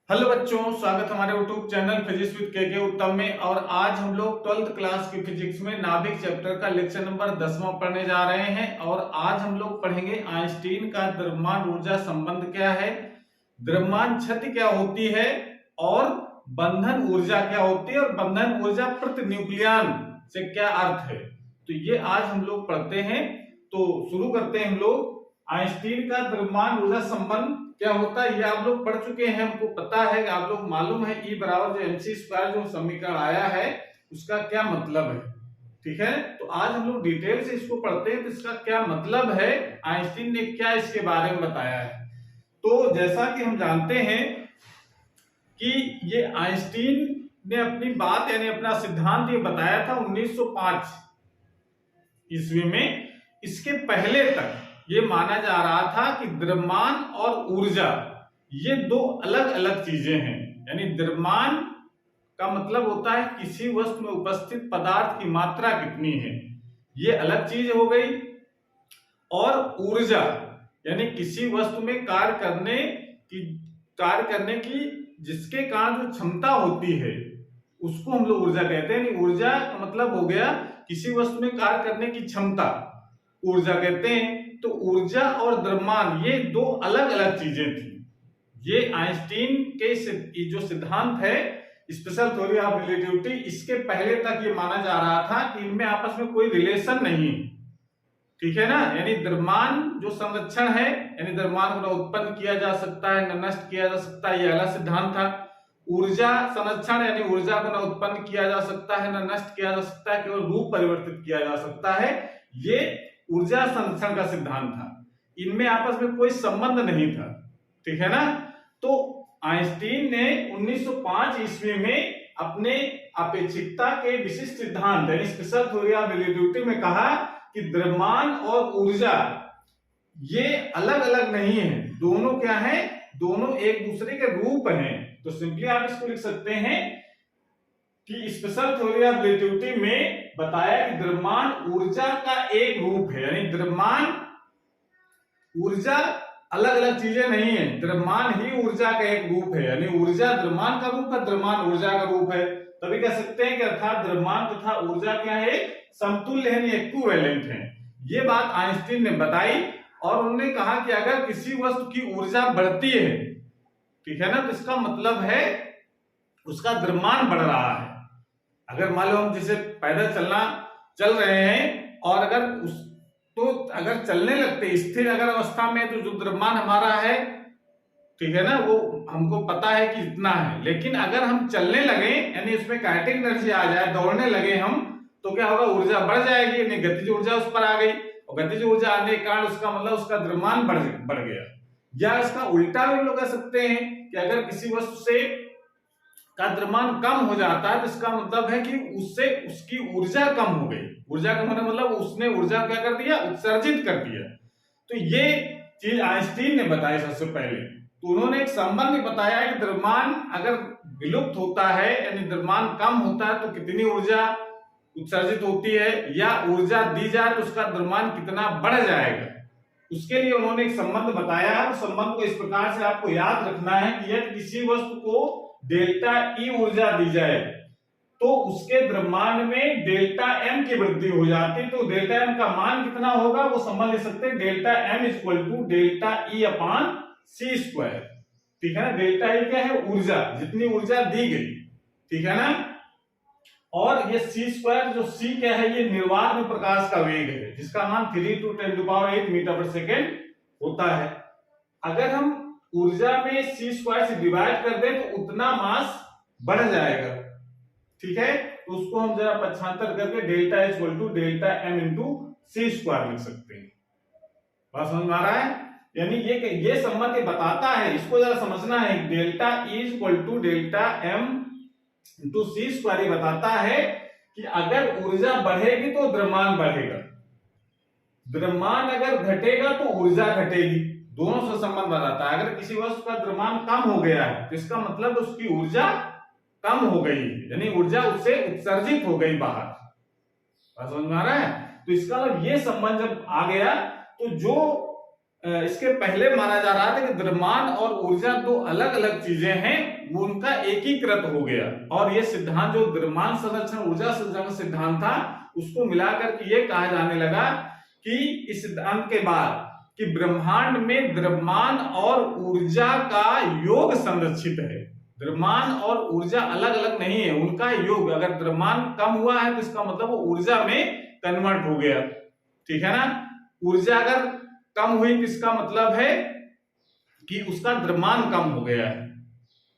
Hello बच्चों, स्वागत हमारे यूट्यूब चैनल फिजिक्स विद के उत्तम में। और आज हम लोग 12th क्लास की फिजिक्स में नाभिक चैप्टर का लेक्चर नंबर 10वां पढ़ने जा रहे हैं। और आज हम लोग पढ़ेंगे आइंस्टीन का द्रव्यमान ऊर्जा संबंध क्या है, द्रव्यमान क्षति क्या होती है और बंधन ऊर्जा क्या होती है और बंधन ऊर्जा प्रति न्यूक्लियन से क्या अर्थ है। तो ये आज हम लोग पढ़ते हैं। तो शुरू करते हैं हम लोग। आइंस्टीन का द्रव्यमान ऊर्जा संबंध क्या होता है ये आप लोग पढ़ चुके हैं, हमको पता है, आप लोग मालूम है E बराबर जो mc² जो समीकरण आया है उसका क्या मतलब है। ठीक है, तो आज हम लोग डिटेल से इसको पढ़ते हैं। तो इसका क्या मतलब है, आइंस्टीन ने क्या इसके बारे में बताया है। तो जैसा कि हम जानते हैं कि ये आइंस्टीन ने अपनी बात यानी अपना सिद्धांत ये बताया था 1905 ईस्वी में। इसके पहले तक ये माना जा रहा था कि द्रव्यमान और ऊर्जा ये दो अलग अलग चीजें हैं। यानी द्रव्यमान का मतलब होता है किसी वस्तु में उपस्थित पदार्थ की मात्रा कितनी है, ये अलग चीज हो गई। और ऊर्जा यानी किसी वस्तु में कार्य करने की जिसके कारण जो क्षमता होती है उसको हम लोग ऊर्जा कहते हैं। ऊर्जा का मतलब हो गया किसी वस्तु में कार्य करने की क्षमता, ऊर्जा कहते हैं। तो ऊर्जा और द्रव्यमान ये दो अलग अलग चीजें थी। ये आइंस्टीन के जो सिद्धांत है स्पेशल थ्योरी ऑफ रिलेटिविटी, इसके पहले तक ये माना जा रहा था कि इनमें आपस में कोई रिलेशन नहीं। ठीक है ना, यानी द्रव्यमान जो संरक्षण है, यानी द्रव्यमान को न उत्पन्न किया जा सकता है न नष्ट किया जा सकता है, ये अगला सिद्धांत था। ऊर्जा संरक्षण यानी ऊर्जा को न उत्पन्न किया जा सकता है न नष्ट किया जा सकता है, केवल रूप परिवर्तित किया जा सकता है, ये ऊर्जा संरक्षण का सिद्धांत था। इनमें आपस में कोई संबंध नहीं था। ठीक है ना। तो आइंस्टीन ने 1905 ईस्वी में अपने अपेक्षिकता के विशिष्ट सिद्धांत यानी स्पेशल थ्योरी ऑफ रिलेटिविटी में कहा कि द्रव्यमान और ऊर्जा ये अलग अलग नहीं है, दोनों क्या है, दोनों एक दूसरे के रूप हैं। तो सिंपली आप इसको लिख सकते हैं कि स्पेशल थ्योरी ऑफ रिलेटिविटी में बताया कि द्रव्यमान ऊर्जा का एक रूप है। यानी द्रव्यमान ऊर्जा अलग अलग चीजें नहीं है, द्रव्यमान ही ऊर्जा का एक रूप है। यानी ऊर्जा द्रव्यमान का रूप है, द्रव्यमान ऊर्जा का रूप है। तभी कह सकते हैं कि अर्थात द्रव्यमान तथा ऊर्जा क्या है, समतुल्य है, इक्विवेलेंट है। ये बात आइंस्टीन ने बताई। और उन्होंने कहा कि अगर किसी वस्तु की ऊर्जा बढ़ती है, ठीक है ना, तो इसका मतलब है उसका द्रव्यमान बढ़ रहा है। अगर मान लो हम जैसे पैदल चल रहे हैं और अगर चलने लगते स्थिर अगर अवस्था में, तो जो द्रव्यमान हमारा है, ठीक है ना, वो हमको पता है कि इतना है। लेकिन अगर हम चलने लगे यानी उसमें काइनेटिक एनर्जी आ जाए, दौड़ने लगे हम, तो क्या होगा, ऊर्जा बढ़ जाएगी, यानी गतिज ऊर्जा उस पर आ गई। और गतिज ऊर्जा आने के कारण उसका मतलब उसका द्रव्यमान बढ़ गया। या इसका उल्टा भी लोग कह सकते हैं कि अगर किसी वस्तु से का द्रव्यमान कम हो जाता है तो इसका मतलब है कि उससे उसकी ऊर्जा कम हो गई। ऊर्जा कम होने मतलब उसने ऊर्जा क्या कर दिया, उत्सर्जित कर दिया। तो ये चीज आइंस्टीन ने बताई सबसे पहले। तो उन्होंने एक संबंध बताया कि द्रव्यमान अगर विलुप्त होता है यानी द्रव्यमान कम होता है तो कितनी ऊर्जा उत्सर्जित होती है, या ऊर्जा दी जाए तो उसका द्रव्यमान कितना बढ़ जाएगा। उसके लिए उन्होंने एक संबंध बताया है। संबंध को इस प्रकार से आपको याद रखना है कि यदि किसी वस्तु को डेल्टा ई ऊर्जा दी जाए तो उसके द्रव्यमान में डेल्टा एम की वृद्धि हो जाती। तो डेल्टा एम का मान कितना होगा वो संबंध ले सकते हैं, delta M equal to delta E upon C square. ठीक है ना, डेल्टा ई क्या है, ऊर्जा, जितनी ऊर्जा दी गई। ठीक है ना। और ये सी स्क्वायर, जो सी क्या है, ये निर्वात में प्रकाश का वेग है जिसका मान 3 × 10⁸ मीटर पर सेकेंड होता है। अगर हम ऊर्जा में सी स्क्वायर से डिवाइड कर दें तो उतना मास बढ़ जाएगा। ठीक है, तो उसको हम जरा पक्षांतर करके delta equal to delta M into C square लिख सकते हैं। बात समझ में आ रहा है। यानी ये संबंध बताता है, इसको जरा समझना है। Delta equal to delta M into C square बताता है कि अगर ऊर्जा बढ़ेगी तो द्रव्यमान बढ़ेगा, द्रव्यमान अगर घटेगा तो ऊर्जा घटेगी, दोनों से संबंध बताता है। अगर किसी वस्तु का द्रव्यमान कम हो गया है तो इसका मतलब उसकी ऊर्जा कम हो गई, यानी ऊर्जा उससे उत्सर्जित हो गई बाहर। समझ में आ रहा है। तो इसका मतलब ये संबंध जब आ गया तो जो इसके पहले माना जा रहा था कि द्रव्यमान और ऊर्जा दो अलग अलग चीजें हैं, वो उनका एकीकृत हो गया और ये सिद्धांत जो द्रव्यमान संरक्षण ऊर्जा संरक्षण का सिद्धांत था उसको मिलाकर के ये कहा जाने लगा कि इस सिद्धांत के बाद कि ब्रह्मांड में द्रव्यमान और ऊर्जा का योग संरक्षित है। द्रव्यमान और ऊर्जा अलग अलग नहीं है, उनका योग, अगर द्रव्यमान कम हुआ है तो इसका मतलब वो ऊर्जा में कन्वर्ट हो गया, ठीक है ना। ऊर्जा अगर कम हुई तो इसका मतलब है कि उसका द्रव्यमान कम हो गया है,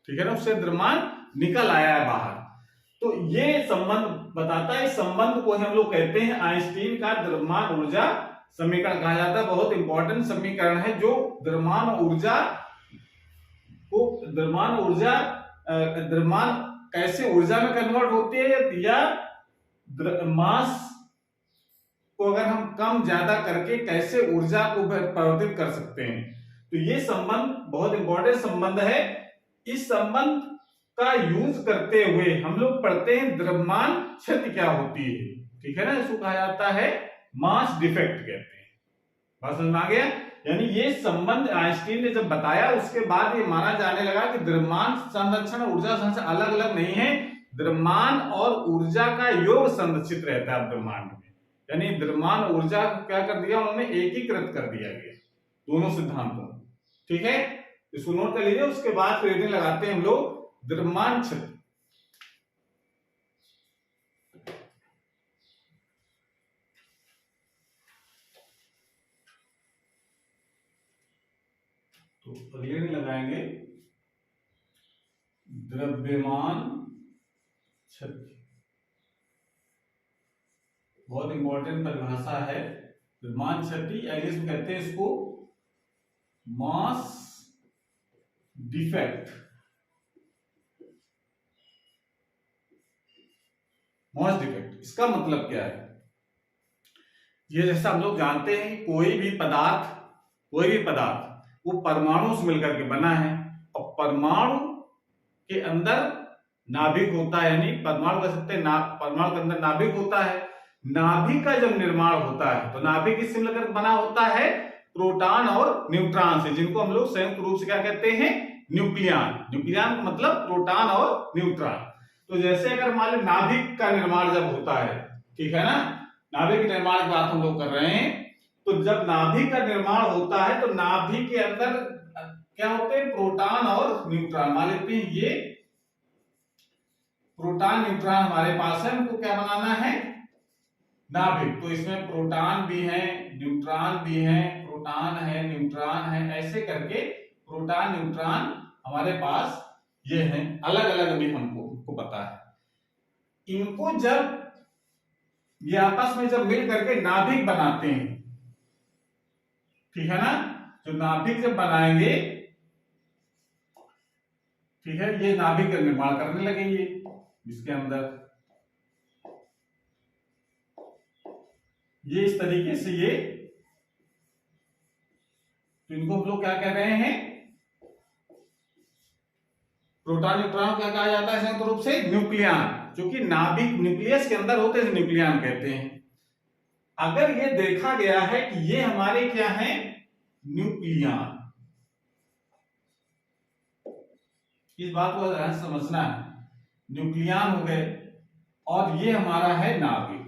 ठीक है ना, उससे द्रव्यमान निकल आया है बाहर। तो ये संबंध बताता है, इस संबंध को हम लोग कहते हैं आइंस्टीन का द्रव्यमान ऊर्जा समीकरण कहा जाता है। बहुत इंपॉर्टेंट समीकरण है जो द्रव्यमान कैसे ऊर्जा में कन्वर्ट होती है या मास को अगर हम कम ज्यादा करके कैसे ऊर्जा को परिवर्तित कर सकते हैं। तो ये संबंध बहुत इंपॉर्टेंट संबंध है। इस संबंध का यूज करते हुए हम लोग पढ़ते हैं द्रव्यमान क्षति क्या होती है, ठीक है ना, इसको कहा जाता है मास डिफेक्ट कहते हैं। बात समझ में आ गया। यानी ये संबंध आइंस्टीन ने जब बताया उसके बाद ये माना जाने लगा कि द्रव्यमान संरक्षण और ऊर्जा संरक्षण अलग अलग नहीं है, द्रव्यमान और ऊर्जा का योग संरक्षित रहता है ब्रह्मांड में। यानी द्रव्यमान ऊर्जा क्या कर दिया उन्होंने, एकीकृत कर दिया गया दोनों सिद्धांतों, ठीक है। इसको नोट कर लीजिए। उसके बाद रेटिंग लगाते हैं हम लोग द्रव्यमान क्षति। तो अगले रेटिंग लगाएंगे द्रव्यमान क्षति। बहुत इंपॉर्टेंट परिभाषा है द्रव्यमान क्षति, इंग्लिश में कहते हैं इसको मास डिफेक्ट। मास डिफेक्ट इसका मतलब क्या है, ये जैसा हम लोग जानते हैं कोई भी पदार्थ वो परमाणु से मिलकर के बना है और परमाणु के अंदर नाभिक होता है, यानी परमाणु कह सकते हैं परमाणु के अंदर नाभिक होता है। नाभिक का जब निर्माण होता है तो नाभिक किससे मिलकर बना होता है, प्रोटॉन और न्यूट्रॉन से, जिनको हम लोग संयुक्त रूप से क्या कहते हैं, न्यूक्लियन। न्यूक्लियन का मतलब प्रोटॉन और न्यूट्रॉन। तो जैसे अगर मान लो नाभिक का निर्माण जब होता है, ठीक है ना, नाभिक के निर्माण की बात हम लोग कर रहे हैं, तो जब नाभिक का निर्माण होता है तो नाभिक के अंदर क्या होते हैं, प्रोटॉन और न्यूट्रॉन। मान लेते हैं ये प्रोटॉन न्यूट्रॉन हमारे पास है, हमको क्या बनाना है, नाभिक। तो इसमें प्रोटॉन भी है, न्यूट्रॉन भी है, प्रोटॉन है, न्यूट्रॉन है, ऐसे करके प्रोटॉन न्यूट्रॉन हमारे पास ये हैं, अलग अलग अभी हमको पता है। इनको जब ये आपस में जब मिल करके नाभिक बनाते हैं, ठीक है ना, जो नाभिक जब बनाएंगे, ठीक है, ये नाभिक का निर्माण करने लगेंगे इसके अंदर, ये इस तरीके से ये, तो इनको हम लोग क्या कह रहे हैं, प्रोटॉन न्यूट्रॉन क्या कहा जाता है संयुक्त रूप से, न्यूक्लियन, जो कि नाभिक न्यूक्लियस के अंदर होते हैं, न्यूक्लियन कहते हैं। अगर ये देखा गया है कि ये हमारे क्या है, न्यूक्लियन, इस बात को समझना है, न्यूक्लियन हो गए और ये हमारा है नाभिक।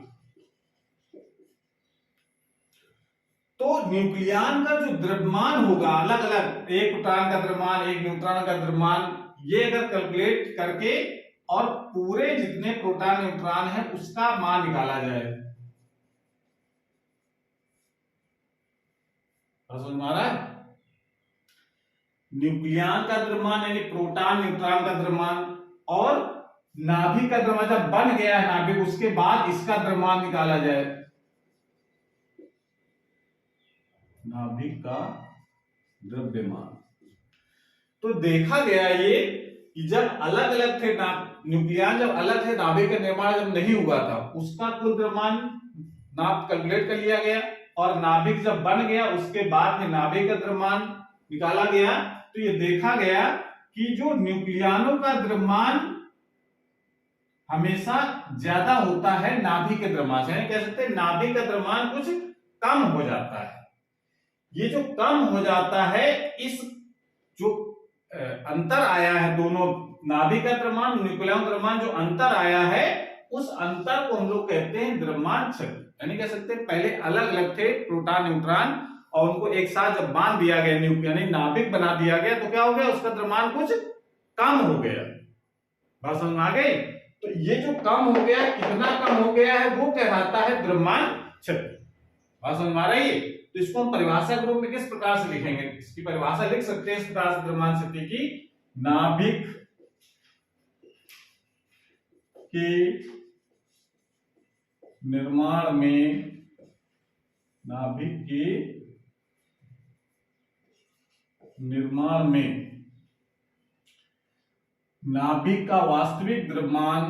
तो न्यूक्लियन का जो द्रव्यमान होगा अलग अलग, एक प्रोटॉन का द्रव्यमान, एक न्यूट्रॉन का द्रव्यमान, ये अगर कैलकुलेट करके और पूरे जितने प्रोटॉन न्यूट्रॉन है उसका मान निकाला जाए, समझ में आ रहा है। न्यूक्लियन का द्रव्यमान यानी प्रोटॉन न्यूट्रॉन का द्रव्यमान और नाभिक का द्रव्यमान जब बन गया है नाभिक, उसके बाद इसका द्रव्यमान निकाला जाए, नाभिक का द्रव्यमान। तो देखा गया ये कि जब अलग अलग थे न्यूक्लियन, जब अलग थे, नाभिक का निर्माण जब नहीं हुआ था, उसका कुल द्रव्यमान नाप कैलकुलेट कर लिया गया और नाभिक जब बन गया उसके बाद में नाभिक का द्रव्यमान निकाला गया। तो ये देखा गया कि जो न्यूक्लियनों का द्रव्यमान हमेशा ज्यादा होता है नाभिक के द्रव्यमान से, यानी कह सकते हैं नाभिक का द्रव्यमान कुछ कम हो जाता है। ये जो कम हो जाता है, इस जो अंतर आया है दोनों नाभिक का द्रव्यमान, न्यूक्लियन द्रव्यमान, जो अंतर आया है उस अंतर को हम लोग कहते हैं द्रव्यमान क्षति। यानी कह सकते हैं पहले अलग अलग थे प्रोटॉन न्यूट्रॉन, और उनको एक साथ जब बांध दिया गया, यानी नाभिक बना दिया गया, तो क्या हो गया, उसका द्रव्यमान कुछ कम हो गया। बात समझ में आ गई? तो ये जो कम हो गया, कितना कम हो गया है, वो कहलाता है द्रव्यमान क्षति। बात समझ में आ रही है? तो इसको हम परिभाषा के रूप में किस प्रकार से लिखेंगे? इसकी परिभाषा लिख सकते हैं इस प्रकार से द्रव्यमान क्षति की, नाभिक के निर्माण में, नाभिक के निर्माण में नाभिक का वास्तविक द्रव्यमान,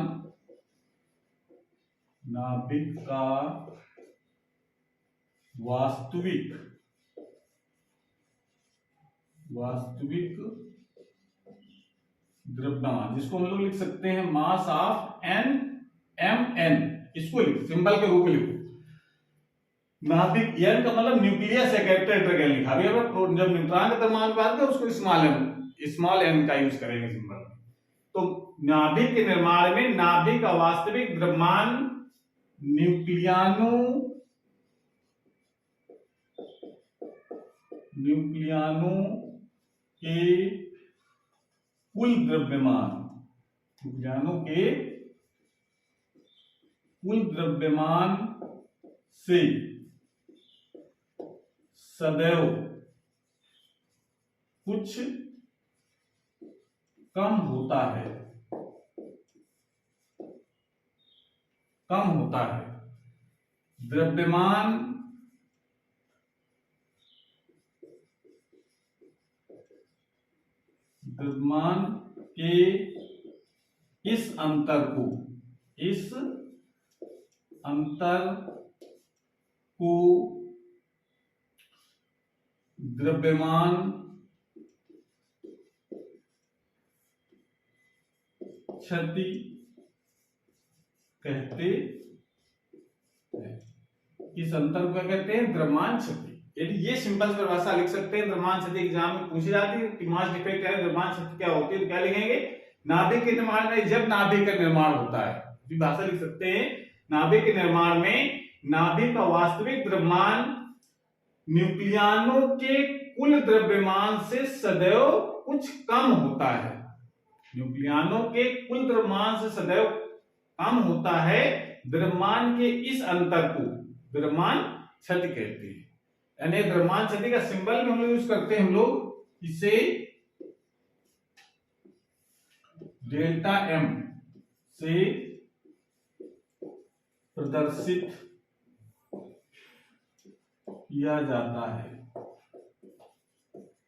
नाभिक का वास्तविक द्रव्यमान, जिसको हम लोग लिख सकते हैं mass of N M N, इसको लिख सिंबल के रूप में लिखो। नाभिक, एन का मतलब न्यूक्लियस है, कैपिटल लेटर एन लिखा। अभी जब न्यूट्रॉन का द्रव्यमान बात करें उसको स्मॉल एन का यूज करेंगे सिंबल। तो नाभिक के निर्माण में नाभिक का वास्तविक द्रव्यमान न्यूक्लियानो के कुल द्रव्यमान, न्यूक्लियानो के कुल द्रव्यमान से सदैव कुछ कम होता है, द्रव्यमान के इस अंतर को द्रव्यमान क्षति कहते हैं। इस अंतर को क्या कहते हैं? द्रव्यमान क्षति। यदि ये सिंपल परिभाषा लिख सकते हैं, द्रव्यमान क्षति एग्जाम में पूछी जाती है कि मास डिफेक्ट है, द्रव्यमान क्षति क्या होती है, तो क्या लिखेंगे? नाभिक के निर्माण में, जब नाभिक का निर्माण होता है, भाषा लिख सकते हैं, नाभिक के निर्माण में नाभिक का वास्तविक द्रव्यमान न्यूक्लियानो के कुल द्रव्यमान से सदैव कुछ कम होता है। न्यूक्लियानो के कुल द्रव्यमान से सदैव कम होता है, द्रव्यमान के इस अंतर को द्रव्यमान क्षति कहते हैं। यानी द्रव्यमान क्षति का सिंबल भी हम लोग यूज करते हैं, हम लोग इसे डेल्टा एम से प्रदर्शित किया जाता है।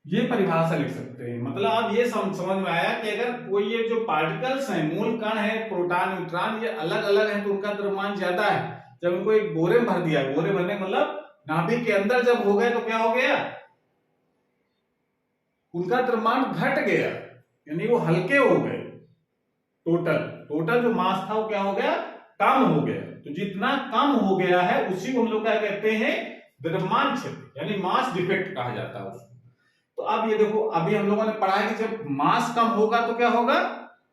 ये परिभाषा लिख सकते हैं। मतलब आप ये समझ में आया कि अगर कोई ये जो पार्टिकल्स हैं, मूल कण है, प्रोटॉन न्यूट्रॉन, ये अलग अलग हैं तो उनका द्रव्यमान ज्यादा है। जब उनको एक बोरे में भर दिया, बोरे भरने मतलब नाभिक के अंदर जब हो गए तो क्या हो गया? उनका द्रव्यमान घट गया, यानी वो हल्के हो गए। टोटल जो मास था वो क्या हो गया? कम हो गया। तो जितना कम हो गया है उसी को हम लोग क्या कहते हैं? द्रव्यमान क्षति, यानी मास डिफेक्ट कहा जाता है उसको। तो अब ये देखो, अभी हम लोगों ने पढ़ा है कि जब मास कम होगा तो क्या होगा?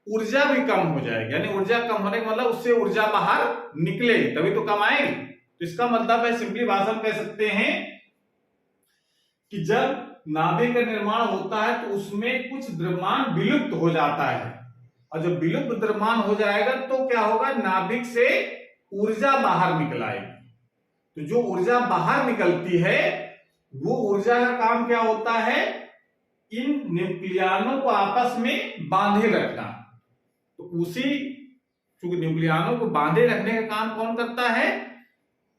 ऊर्जा भी कम हो जाएगी। यानी ऊर्जा कम होने का मतलब उससे ऊर्जा बाहर निकलेगी, तभी तो कम आएगी। तो इसका मतलब है, सिंपली भाषा में कह सकते हैं कि जब नाभिक का निर्माण होता है तो उसमें कुछ द्रव्यमान विलुप्त हो जाता है, और जब विलुप्त द्रव्यमान हो जाएगा तो क्या होगा? नाभिक से ऊर्जा बाहर निकल आएगी। तो जो ऊर्जा बाहर निकलती है वो ऊर्जा का काम क्या होता है? इन न्यूक्लियानों को आपस में बांधे रखना। तो उसी, चूंकि न्यूक्लियानों को बांधे रखने का काम कौन करता है?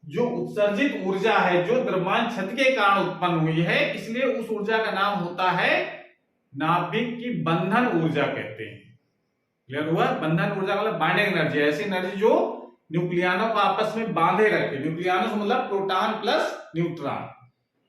जो उत्सर्जित ऊर्जा है, जो द्रव्यमान क्षति के कारण उत्पन्न हुई है, इसलिए उस ऊर्जा का नाम होता है नाभिक की बंधन ऊर्जा कहते हैं। क्लियर हुआ? बंधन ऊर्जा मतलब बाइंडिंग एनर्जी, ऐसी एनर्जी जो न्यूक्लियानों को आपस में बांधे रखे। न्यूक्लियानों से मतलब प्रोटॉन प्लस न्यूट्रॉन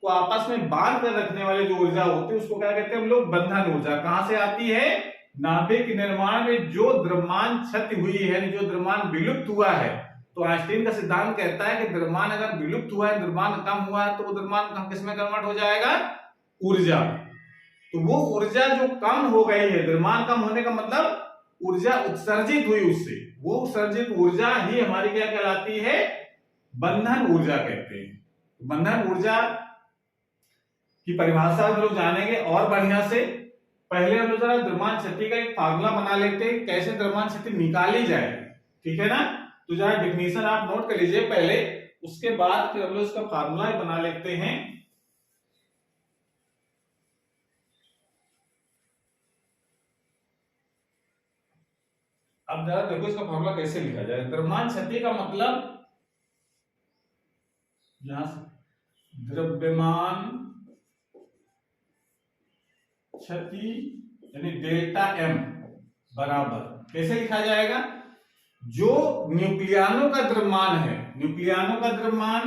को आपस में बांध कर रखने वाली जो ऊर्जा होती है उसको क्या कहते हैं हम लोग? बंधन ऊर्जा। कहां से आती है? नाभिक के निर्माण में जो द्रव्यमान क्षति हुई है, जो द्रव्यमान विलुप्त हुआ है, तो आइंस्टीन का सिद्धांत कहता है कि द्रव्यमान अगर विलुप्त हुआ है, द्रव्यमान कम हुआ है, तो वो द्रव्यमान किसमें कन्वर्ट हो जाएगा? ऊर्जा। तो वो ऊर्जा जो कम हो गई है, द्रव्यमान कम होने का मतलब ऊर्जा उत्सर्जित हुई उससे, वो उत्सर्जित ऊर्जा ही हमारी क्या कहलाती है? बंधन ऊर्जा कहते हैं। बंधन ऊर्जा की परिभाषा हम लोग जानेंगे और बढ़िया से। पहले हम लोग जरा द्रव्यमान शक्ति का एक फार्मूला बना लेते हैं, कैसे द्रव्यमान शक्ति निकाली जाए, ठीक है ना? तो जरा डेफिनेशन आप नोट कर लीजिए पहले, उसके बाद फिर हम लोग इसका फार्मूला बना लेते हैं। अब जरा देखो इसका फार्मूला कैसे लिखा जाए। द्रव्यमान शक्ति का मतलब यहां से द्रव्यमान क्षति यानी डेल्टा एम बराबर कैसे लिखा जाएगा? जो न्यूक्लियनों का द्रव्यमान है, न्यूक्लियनों का द्रव्यमान,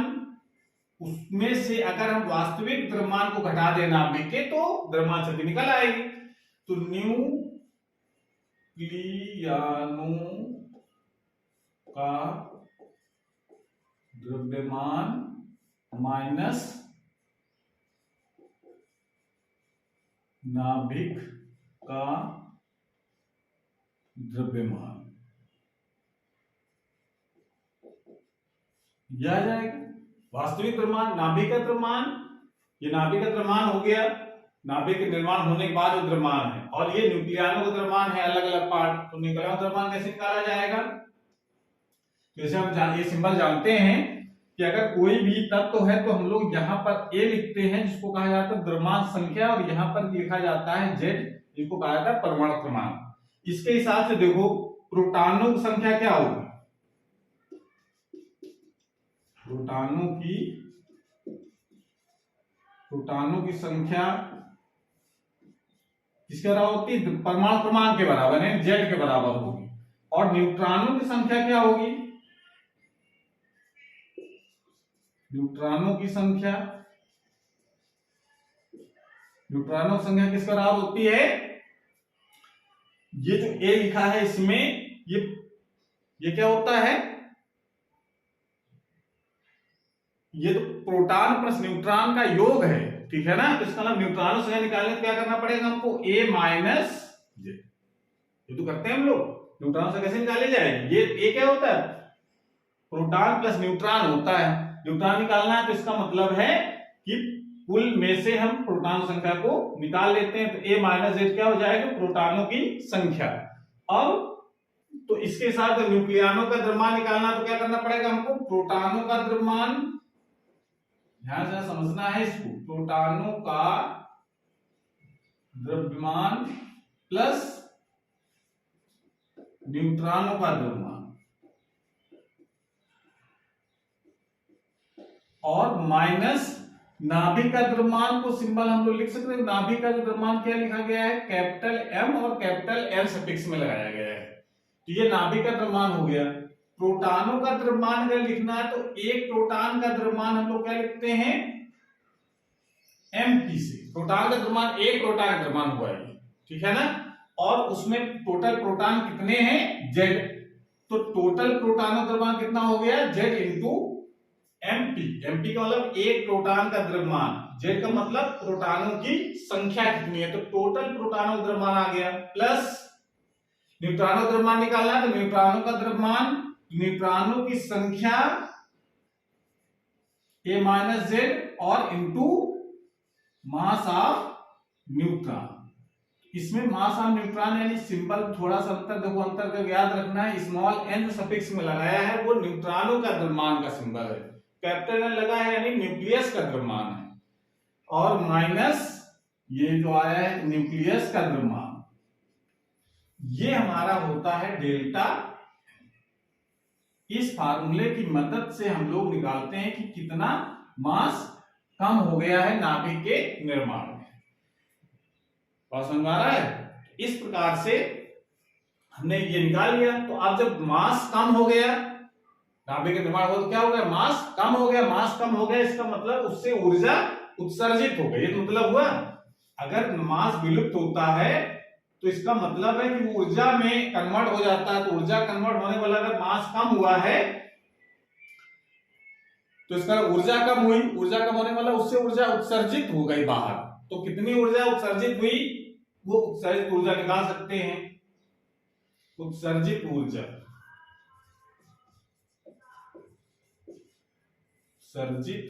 उसमें से अगर हम वास्तविक द्रव्यमान को घटा देना नाभिक के, तो द्रव्यमान शक्ति निकल आएगी। तो न्यूक्लियनों का द्रव्यमान माइनस नाभिक का द्रव्यमान, यह आ जाएगा वास्तविक द्रव्यमान, नाभिक का द्रव्यमान। ये नाभिक का द्रव्यमान हो गया, नाभिक के निर्माण होने के बाद जो द्रव्यमान है, और ये न्यूक्लियनों का द्रव्यमान है, अलग अलग पार्ट। तो न्यूक्लियनों का द्रव्यमान कैसे निकाला जाएगा? जैसे हम ये सिंबल जानते हैं कि अगर कोई भी तत्व है तो हम लोग यहाँ पर ए लिखते हैं, जिसको कहा जाता है द्रव्यमान संख्या, और यहाँ पर लिखा जाता है जेड, जिसको कहा जाता है परमाणु क्रमांक। इसके हिसाब से देखो प्रोटॉनों की संख्या क्या होगी? प्रोटॉनों की संख्या किसके बराबर होती है? परमाणु क्रमांक के बराबर है, जेड के बराबर होगी। और न्यूट्रॉनों की संख्या क्या होगी? न्यूट्रॉनों की संख्या किसके बराबर होती है? ये जो ए लिखा है इसमें, ये क्या होता है? ये तो प्रोटॉन प्लस न्यूट्रॉन का योग है, ठीक है ना? तो इसका मतलब न्यूट्रॉनों से निकालने क्या करना पड़ेगा हमको? ए माइनस जेड। ये तो करते हैं हम लोग। न्यूट्रॉन से कैसे निकाले जाएंगे? ये ए क्या होता है? प्रोटॉन प्लस न्यूट्रॉन होता है। न्यूट्रॉन निकालना है तो इसका मतलब है कि कुल में से हम प्रोटॉन संख्या को निकाल लेते हैं। तो ए माइनस जेड क्या हो जाएगा? प्रोटॉनों की संख्या। अब तो इसके साथ न्यूक्लियनों का द्रव्यमान निकालना, तो क्या करना पड़ेगा हमको? प्रोटॉनों का द्रव्यमान, ध्यान से समझना है इसको, प्रोटॉनों का द्रव्यमान प्लस न्यूट्रॉनों का द्रव्यमान, और माइनस नाभिक का द्रव्यमान को सिंबल हम लोग लिख सकते हैं। नाभिक का द्रव्यमान क्या लिखा गया है? कैपिटल एम और कैपिटल एल सफिक्स में लगाया गया है। तो ये नाभिक का द्रव्यमान हो गया। प्रोटॉनों का द्रव्यमान अगर लिखना है तो एक प्रोटॉन का द्रव्यमान हम लोग क्या लिखते हैं? एमपी से। प्रोटॉन का द्रव्यमान, एक प्रोटॉन का द्रव्यमान हुआ है, ठीक है ना? और उसमें टोटल प्रोटॉन कितने हैं? जेड। तो टोटल प्रोटॉन का द्रव्यमान कितना हो गया? Z into MP. एमपी का मतलब एक प्रोटॉन का द्रव्यमान, जेड का मतलब प्रोटॉनों की संख्या कितनी है। तो टोटल प्रोटॉनों का द्रव्यमान आ गया, प्लस न्यूट्रॉनों का द्रव्यमान निकालना है तो न्यूट्रॉनों का द्रव्यमान, न्यूट्रॉनों की संख्या ए माइनस जेड और इंटू मास ऑफ न्यूट्रॉन। इसमें मास ऑफ न्यूट्रॉन यानी सिंबल थोड़ा सा अंतर, देखो अंतर का याद रखना है। स्मॉल एन जो सफिक्स में लगाया है वो न्यूट्रॉनों का द्रव्यमान का सिंबल है, कैपिटल एन लगा है यानी न्यूक्लियस का द्रव्यमान है, और माइनस ये जो आया है न्यूक्लियस का द्रव्यमान। ये हमारा होता है डेल्टा। इस फार्मूले की मदद से हम लोग निकालते हैं कि कितना मास कम हो गया है नाभिक के निर्माण में। बात समझ आ रहा है? इस प्रकार से हमने ये निकाल लिया। तो अब जब मास कम हो गया, नाभिक के निर्माण हो, तो क्या हो गया? मास कम हो गया। मास कम हो गया इसका मतलब उससे ऊर्जा उत्सर्जित हो गई। ये तो मतलब हुआ। अगर मास विलुप्त होता है तो इसका मतलब है कि ऊर्जा में कन्वर्ट हो जाता है। तो ऊर्जा कन्वर्ट होने वाला अगर मास कम हुआ है तो इसका ऊर्जा कम हुई, ऊर्जा कम होने वाला उससे ऊर्जा उत्सर्जित हो गई बाहर। तो कितनी ऊर्जा उत्सर्जित हुई, वो उत्सर्जित ऊर्जा निकाल सकते हैं। उत्सर्जित ऊर्जा, उत्सर्जित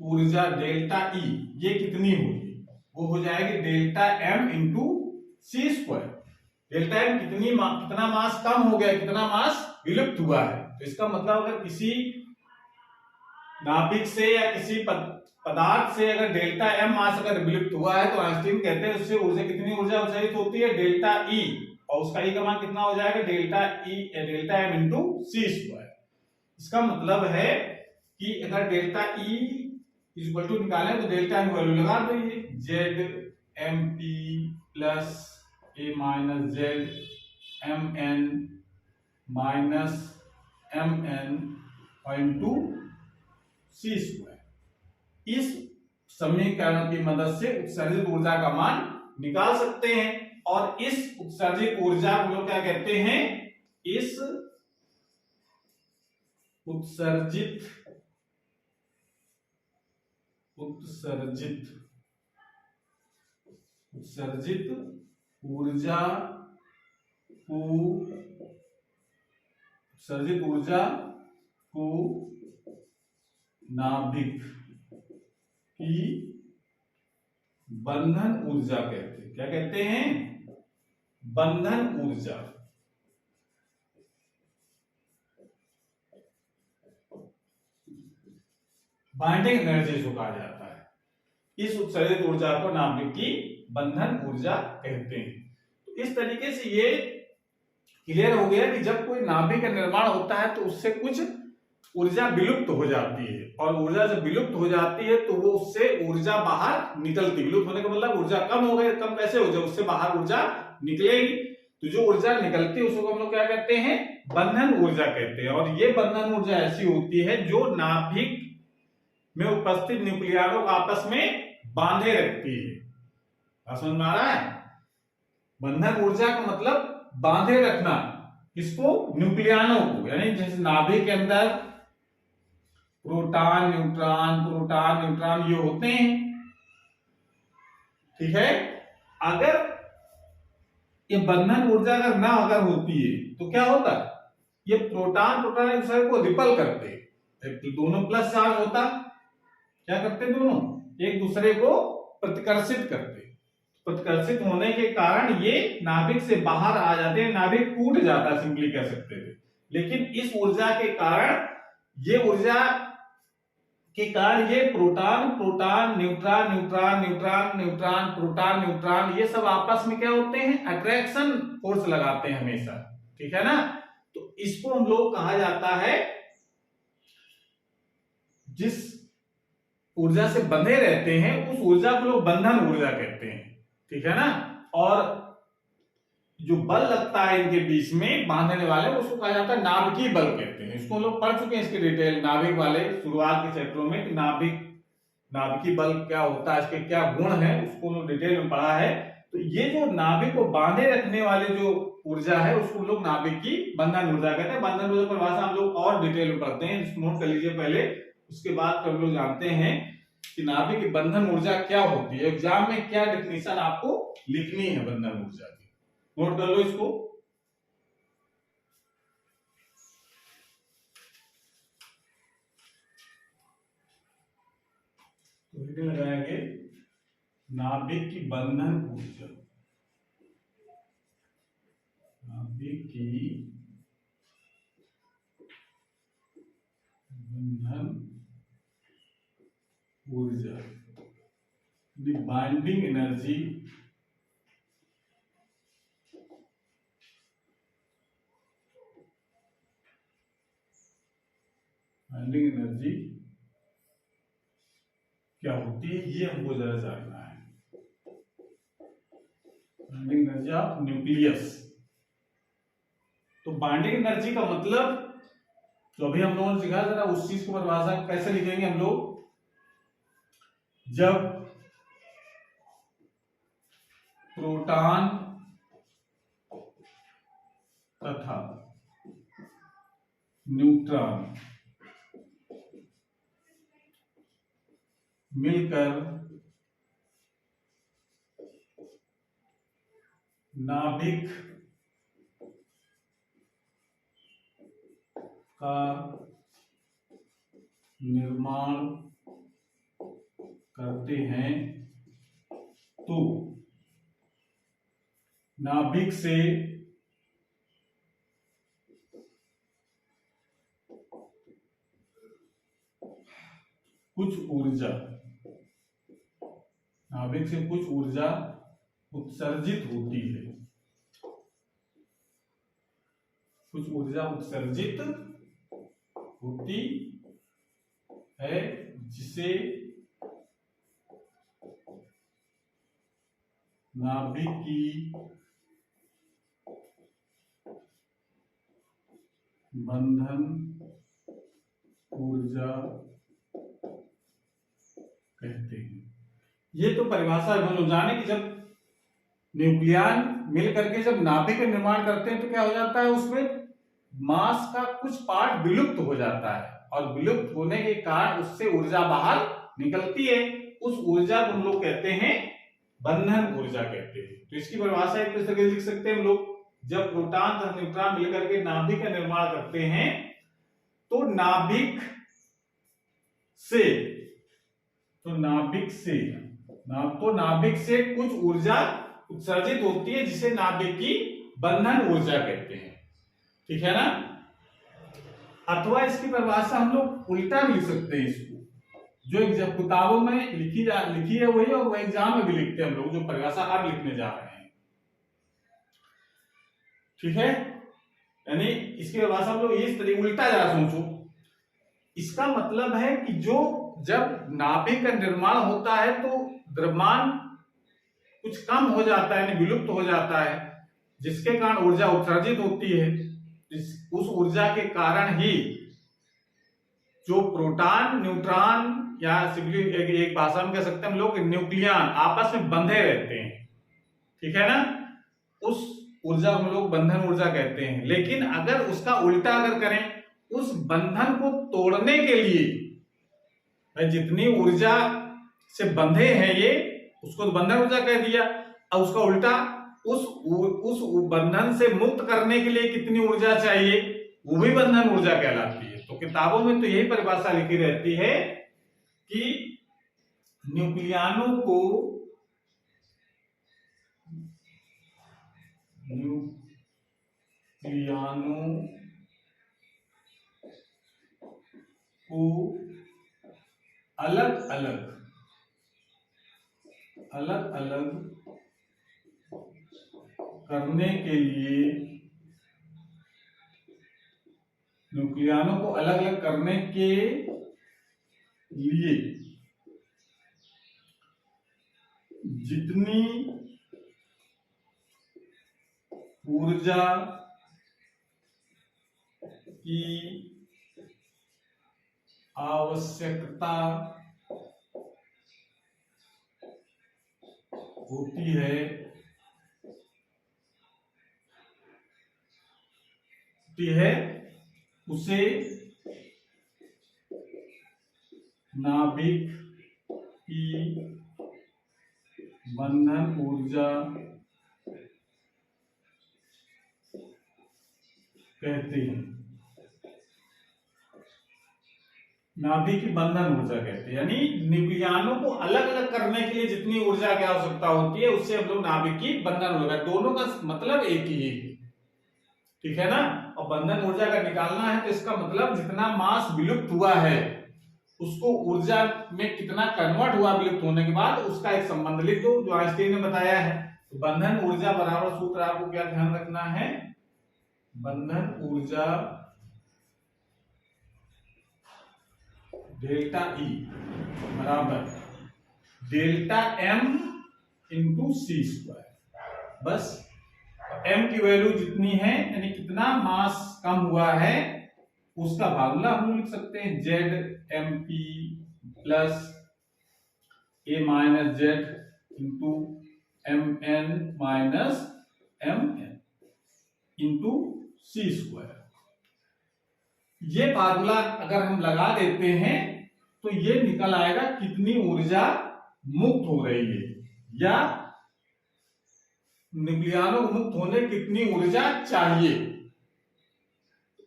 ऊर्जा डेल्टा ई ये कितनी होगी, वो हो जाएगी delta M into C square. Delta M कितना मास कम हो गया, कितना मास विलुप्त हुआ है। तो इसका मतलब अगर किसी नाभिक से या किसी पदार्थ से अगर डेल्टा एम मास अगर विलुप्त हुआ है तो आइंस्टीन कहते हैं उससे ऊर्जा कितनी ऊर्जा उत्सर्जित होती है, डेल्टा ई, और उसका ई का मान कितना हो जाएगा, delta M into C square. इसका मतलब है कि अगर डेल्टा ई इक्वल टू निकालें तो डेल्टा एम वैल्यू लगा दो, ये Z M P plus A minus Z M N minus M N into C square. इस समीकरण की मदद से उत्सर्जित ऊर्जा का मान निकाल सकते हैं। और इस उत्सर्जित ऊर्जा को लोग क्या कहते हैं, इस उत्सर्जित ऊर्जा को नाभिक की बंधन ऊर्जा कहते हैं। क्या कहते हैं, बंधन ऊर्जा। बाइंडिंग एनर्जी इसको कहा जाता है। इस उत्सर्जित ऊर्जा को नाभिक की बंधन ऊर्जा कहते हैं। तो इस तरीके से ये क्लियर हो गया कि जब कोई नाभिक का निर्माण होता है तो उससे कुछ ऊर्जा विलुप्त हो जाती है, और ऊर्जा जब विलुप्त हो जाती है तो वो उससे ऊर्जा बाहर निकलती। विलुप्त होने का मतलब ऊर्जा कम हो गई, कम कैसे हो जाए, उससे बाहर ऊर्जा निकलेगी। तो जो ऊर्जा निकलती है उसको हम लोग क्या कहते हैं, बंधन ऊर्जा कहते हैं। और ये बंधन ऊर्जा ऐसी होती है जो नाभिक में उपस्थित न्यूक्लियनों को आपस में बांधे रखती है। समझ में आ रहा है, बंधन ऊर्जा का मतलब बांधे रखना, किसको, न्यूक्लियनों को। यानी जैसे नाभिक के अंदर प्रोटॉन न्यूट्रॉन ये होते हैं, ठीक है। अगर ये बंधन ऊर्जा अगर ना अगर होती है तो क्या होता है, ये प्रोटॉन एक दूसरे को रिपल करते, दोनों प्लस चार्ज होता, क्या करते दोनों एक दूसरे को प्रतिकर्षित करते। प्रतिकर्षित होने के कारण ये नाभिक से बाहर आ जाते हैं, नाभिक टूट जाता है, सिंपली कह सकते थे। लेकिन इस ऊर्जा के कारण ये प्रोटॉन न्यूट्रॉन ये सब आपस में क्या होते हैं, अट्रैक्शन फोर्स लगाते हैं हमेशा, ठीक है ना। तो इसको हम लोग कहा जाता है, जिस ऊर्जा से बंधे रहते हैं उस ऊर्जा को लोग बंधन ऊर्जा कहते हैं, ठीक है ना। और जो बल लगता है इनके बीच में बांधने वाले, उसको कहा जाता है नाभिकीय बल कहते हैं। इसको हम लोग पढ़ चुके हैं, इसकी डिटेल नाभिक वाले शुरुआत के चैप्टरों में, कि नाभिकीय बल क्या होता है, इसके क्या गुण है, उसको हम लोग डिटेल में पढ़ा है। तो ये जो नाभिक को बांधे रखने वाले जो ऊर्जा है उसको लोग नाभिक की बंधन ऊर्जा कहते हैं। बंधन ऊर्जा पर भाषा हम लोग और डिटेल में पढ़ते हैं, इसको नोट कर लीजिए पहले, उसके बाद हम लोग जानते हैं कि नाभिक की बंधन ऊर्जा क्या होती है। एग्जाम में क्या डेफिनेशन आपको लिखनी है बंधन ऊर्जा की, नोट कर लो इसको। तो लगाएंगे नाभिक की बंधन ऊर्जा, नाभिक की बंधन ऊर्जा, बाइंडिंग एनर्जी, बाइंडिंग एनर्जी क्या होती है ये हमको जरा जानना है। Binding energy of nucleus. तो बाइंडिंग एनर्जी का मतलब तो अभी हम लोगों ने सीखा, जरा उस चीज को परिभाषा कैसे लिखेंगे हम लोग, जब प्रोटॉन तथा न्यूट्रॉन मिलकर नाभिक का निर्माण करते हैं तो नाभिक से कुछ ऊर्जा उत्सर्जित होती है, कुछ ऊर्जा उत्सर्जित होती है जिसे नाभिक की बंधन ऊर्जा कहते हैं। ये तो परिभाषा है, हम लोग जाने कि जब न्यूक्लियन मिल करके जब नाभिक का निर्माण करते हैं तो क्या हो जाता है, उसमें मास का कुछ पार्ट विलुप्त हो जाता है और विलुप्त होने के कारण उससे ऊर्जा बाहर निकलती है। उस ऊर्जा को हम लोग कहते हैं बंधन ऊर्जा कहते हैं। तो इसकी परिभाषा एक तरह से लिख सकते हैं हम लोग, जब प्रोटॉन तथा न्यूट्रॉन मिलकर के नाभिक का निर्माण करते हैं तो नाभिक से कुछ ऊर्जा उत्सर्जित होती है जिसे नाभिक की बंधन ऊर्जा कहते हैं। ठीक है ना। अथवा इसकी परिभाषा हम लोग उल्टा भी लिख सकते हैं, इसको जो किताबों में लिखी है वही और वह एग्जाम में भी लिखते हैं हम लोग, जो परिभाषा अब लिखने जा रहे हैं। ठीक है, यानी इसकी परिभाषा हम लोग इस तरीके उल्टा जरा सोचो। इसका मतलब है कि जो जब नाभिक का निर्माण होता है तो द्रव्यमान कुछ कम हो जाता है, यानी विलुप्त हो जाता है, जिसके कारण ऊर्जा उत्सर्जित होती है। उस ऊर्जा के कारण ही जो प्रोटॉन न्यूट्रॉन या सिंपली एक भाषा में कह सकते हैं हम लोग न्यूक्लियन आपस में बंधे रहते हैं। ठीक है ना, उस ऊर्जा को हम लोग बंधन ऊर्जा कहते हैं। लेकिन अगर उसका उल्टा अगर करें, उस बंधन को तोड़ने के लिए जितनी ऊर्जा से बंधे हैं ये, उसको तो बंधन ऊर्जा कह दिया। अब उसका उल्टा उस बंधन से मुक्त करने के लिए कितनी ऊर्जा चाहिए, वो भी बंधन ऊर्जा कहलाती है। तो किताबों में तो यही परिभाषा लिखी रहती है कि न्यूक्लियनों को अलग अलग करने के लिए, न्यूक्लियनों को अलग अलग करने के लिए जितनी ऊर्जा की आवश्यकता होती है उसे नाभिक की बंधन ऊर्जा कहते हैं। नाभिक की बंधन ऊर्जा कहते हैं, यानी न्यूक्लियनों को अलग अलग करने के लिए जितनी ऊर्जा की आवश्यकता होती है उससे हम लोग नाभिक की बंधन ऊर्जा, दोनों का मतलब एक ही है। ठीक है ना। और बंधन ऊर्जा का निकालना है तो इसका मतलब जितना मास विलुप्त हुआ है उसको ऊर्जा में कितना कन्वर्ट हुआ विलुप्त होने के बाद, उसका एक संबंध लिख दो जो आइंस्टीन ने बताया है। तो बंधन ऊर्जा बराबर सूत्र आपको क्या ध्यान रखना है, बंधन ऊर्जा डेल्टा ई बराबर delta M into C square. बस एम की वैल्यू जितनी है, यानी कितना मास कम हुआ है, उसका फार्मूला हम लिख सकते हैं Z M P plus A minus Z into M N minus M N into C square. ये फार्मूला अगर हम लगा देते हैं तो ये निकल आएगा कितनी ऊर्जा मुक्त हो रही है, या न्यूक्लियनों को मुक्त होने कितनी ऊर्जा चाहिए।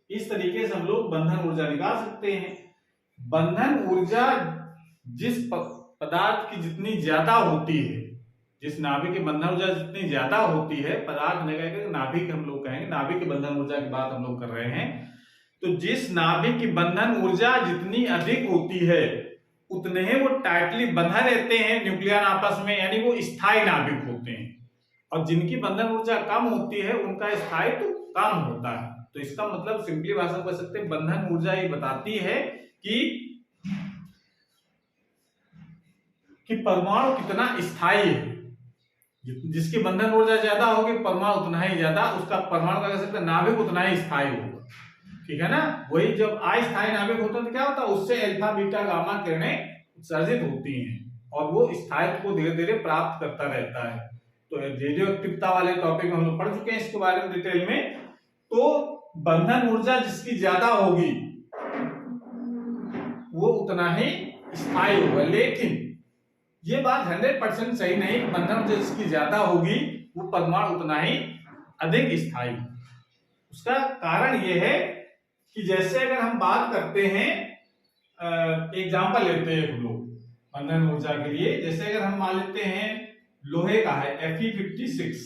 इस तरीके से हम लोग बंधन ऊर्जा निकाल सकते हैं। बंधन ऊर्जा जिस पदार्थ की जितनी ज्यादा होती है, जिस नाभिक की बंधन ऊर्जा जितनी ज्यादा होती है, पदार्थ नहीं कहेंगे, नाभिक हम लोग कहेंगे, नाभिक की बंधन ऊर्जा की बात हम लोग कर रहे हैं। तो जिस नाभिक की बंधन ऊर्जा जितनी अधिक होती है उतने ही वो टाइटली बंधा रहते हैं न्यूक्लियन आपस में, यानी वो स्थायी नाभिक होते हैं। और जिनकी बंधन ऊर्जा कम होती है उनका स्थायित्व तो कम होता है। तो इसका मतलब सिंपली भाषा में कह सकते हैं, बंधन ऊर्जा ये बताती है कि परमाणु कितना स्थायी है। जिसकी बंधन ऊर्जा ज्यादा होगी परमाणु उतना ही ज्यादा, उसका परमाणु का कह सकते हैं नाभिक उतना ही स्थायी होगा। ठीक है ना। वही जब अस्थायी नाभिक होता है तो क्या होता है, उससे अल्फा बीटा गामा किरणें उत्सर्जित होती हैं और वो स्थायित्व को धीरे धीरे प्राप्त करता रहता है। तो रेडियो एक्टिवता वाले टॉपिक हम लोग पढ़ चुके हैं इसके बारे में डिटेल में। तो बंधन ऊर्जा जिसकी ज्यादा होगी वो उतना ही स्थायी होगा, लेकिन ये बात 100% सही नहीं। बंधन ऊर्जा जिसकी ज्यादा होगी वो परमाणु उतना ही अधिक स्थायी। उसका कारण ये है कि जैसे अगर हम बात करते हैं, एग्जाम्पल लेते हैं हम लोग बंधन ऊर्जा के लिए, जैसे अगर हम मान लेते हैं लोहे का है Fe56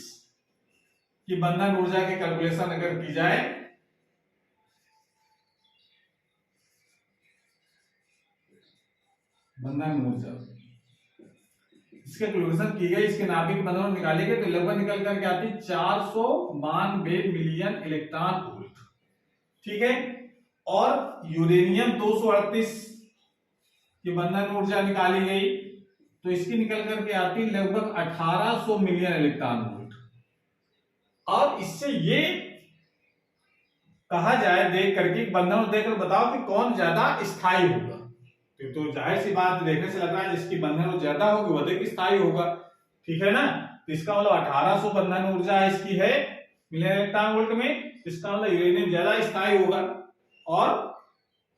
की बंधन ऊर्जा की कैलकुलेशन अगर की जाए, बंधन ऊर्जा इसके कैलकुलेशन की गई, इसके नाभिक बंधन निकाले गए तो लगभग निकल करके आती 492 मिलियन इलेक्ट्रॉन वोल्ट। ठीक है। और यूरेनियम 238 की बंधन ऊर्जा निकाली गई तो इसकी निकल करके आती लगभग 1800 मिलियन इलेक्ट्रॉन वोल्ट। और इससे ये कहा जाए देख करके, बंधन देखकर बताओ कि कौन ज्यादा स्थायी होगा। तो जाहिर सी बात देखने से लग रहा है जिसकी बंधन ज्यादा होगी वो अधिक स्थायी होगा। ठीक है ना। तो इसका मतलब 1800 बंधन ऊर्जा इसकी है मिलियन इलेक्ट्रॉन वोल्ट में, इसका मतलब यूरेनियम ज्यादा स्थायी होगा और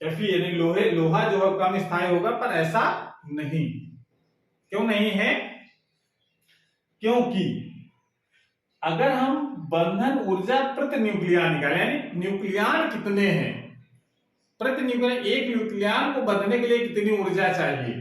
Fe यानी लोहा जो है कम स्थायी होगा। पर ऐसा नहीं, क्यों नहीं है? क्योंकि अगर हम बंधन ऊर्जा प्रति न्यूक्लियन निकालें, यानी न्यूक्लियन कितने हैं, प्रति न्यूक्लियन एक न्यूक्लियन को बंधने के लिए कितनी ऊर्जा चाहिए,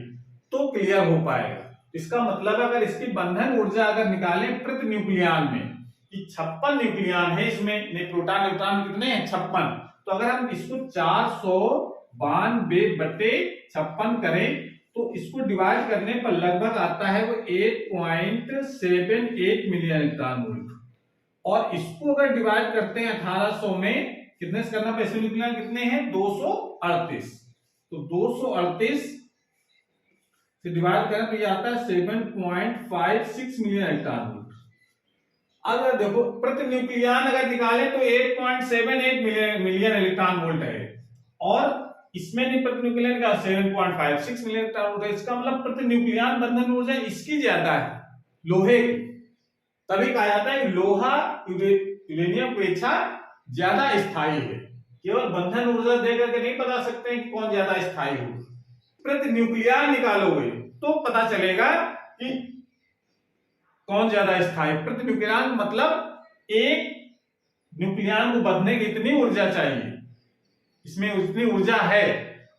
तो क्लियर हो पाएगा। इसका मतलब अगर इसकी बंधन ऊर्जा अगर निकालें प्रति न्यूक्लियन में कि 56 न्यूक्लियन है इसमें, प्रोटॉन न्यूट्रॉन कितने हैं 56, तो अगर हम इसको 492 बटे 56 करें तो इसको डिवाइड करने पर लगभग आता है वो 8.78 मिलियन इलेक्ट्रॉन वोल्ट। और इसको अगर डिवाइड करते हैं 1800 में, कितने से करना पैसे न्यूक्लियन कितने हैं 238, तो 238 से डिवाइड करें तो ये आता है 7.56 मिलियन इलेक्ट्रॉन वोल्ट। अगर देखो प्रति न्यूक्लियन अगर निकाले तो 8.78 मिलियन इलेक्ट्रॉन वोल्ट है, और इसमें नहीं प्रति न्यूक्लियन का 7.56 मिलियन इलेक्ट्रॉन वोल्ट है। इसका मतलब प्रति न्यूक्लियन बंधन ऊर्जा इसकी ज्यादा है लोहे की। तभी कहा जाता है लोहा यूरेनियम अपेक्षा ज्यादा स्थायी है। केवल बंधन ऊर्जा देकर के नहीं बता सकते हैं कि कौन ज्यादा स्थायी होगा, प्रति न्यूक्लियन निकालोगे तो पता चलेगा कि कौन ज्यादा स्थायी। प्रति न्यूक्लियन मतलब एक न्यूक्लियन को बंधने की इतनी ऊर्जा चाहिए, इसमें उतनी ऊर्जा है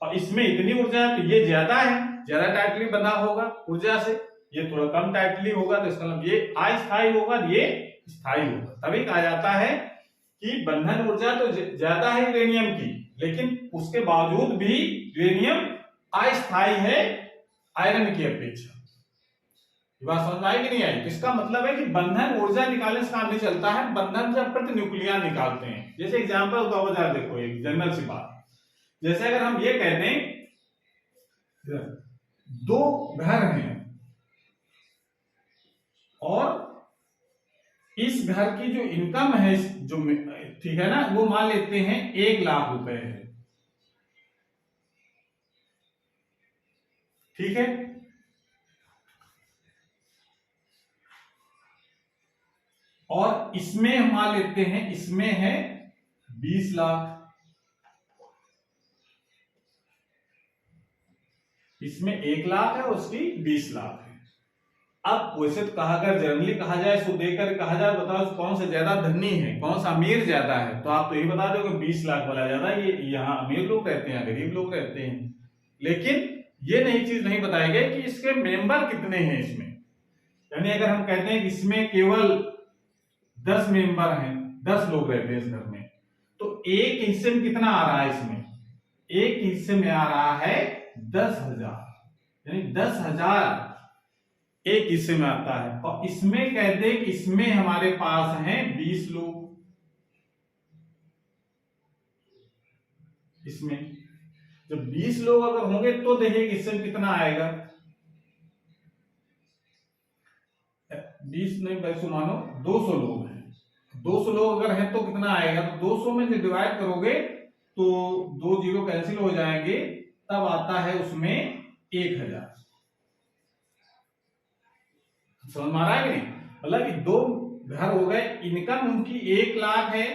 और इसमें इतनी ऊर्जा है, तो ये ज्यादा है, ज्यादा टाइटली बंधा होगा ऊर्जा से, ये थोड़ा कम टाइटली होगा, तो इसका मतलब ये अस्थायी होगा, ये स्थायी होगा। तभी कहा जाता है कि बंधन ऊर्जा तो ज्यादा है यूरेनियम की, लेकिन उसके बावजूद भी यूरेनियम अस्थायी है आयरन की अपेक्षा। ये बात समझ में आई कि नहीं आई? तो इसका मतलब है कि बंधन ऊर्जा निकालने से काम नहीं चलता है, बंधन जब प्रति न्यूक्लियन निकालते हैं। जैसे एग्जांपल का बता देखो, एक जनरल सी बात, जैसे अगर हम ये कह दें दो घर हैं और इस घर की जो इनकम है जो, ठीक है ना, वो मान लेते हैं 1 लाख रुपए है। ठीक है। और इसमें हम मान लेते हैं इसमें है 20 लाख। इसमें 1 लाख है, उसकी 20 लाख है। अब वैसे तो कहा, अगर जनरली कहा जाए, सो देकर कहा जाए, बताओ कौन सा ज्यादा धनी है, कौन सा अमीर ज्यादा है, तो आप तो यही बता दोगे 20 लाख वाला ज्यादा, ये यहाँ अमीर लोग रहते हैं, गरीब लोग रहते हैं। लेकिन ये नहीं चीज नहीं बताई गई कि इसके मेंबर कितने हैं इसमें। यानी अगर हम कहते हैं कि इसमें केवल 10 मेंबर हैं, 10 लोग रहते हैं इस घर में, तो एक हिस्से में कितना आ रहा है, इसमें एक हिस्से में आ रहा है 10,000, यानी 10,000 एक हिस्से में आता है। और इसमें कहते हैं कि इसमें हमारे पास हैं 20 लोग, इसमें जब 20 लोग अगर होंगे तो देखिए इससे कितना आएगा, 20 नहीं, वैसे मानो 200 लोग हैं, 200 लोग अगर हैं तो कितना आएगा, तो 200 में जो डिवाइड करोगे तो 2 जीरो कैंसिल हो जाएंगे, तब आता है उसमें 1000। समझ में आ रहा है कि नहीं? मतलब कि 2 घर हो गए, इनकम उनकी 1 लाख है,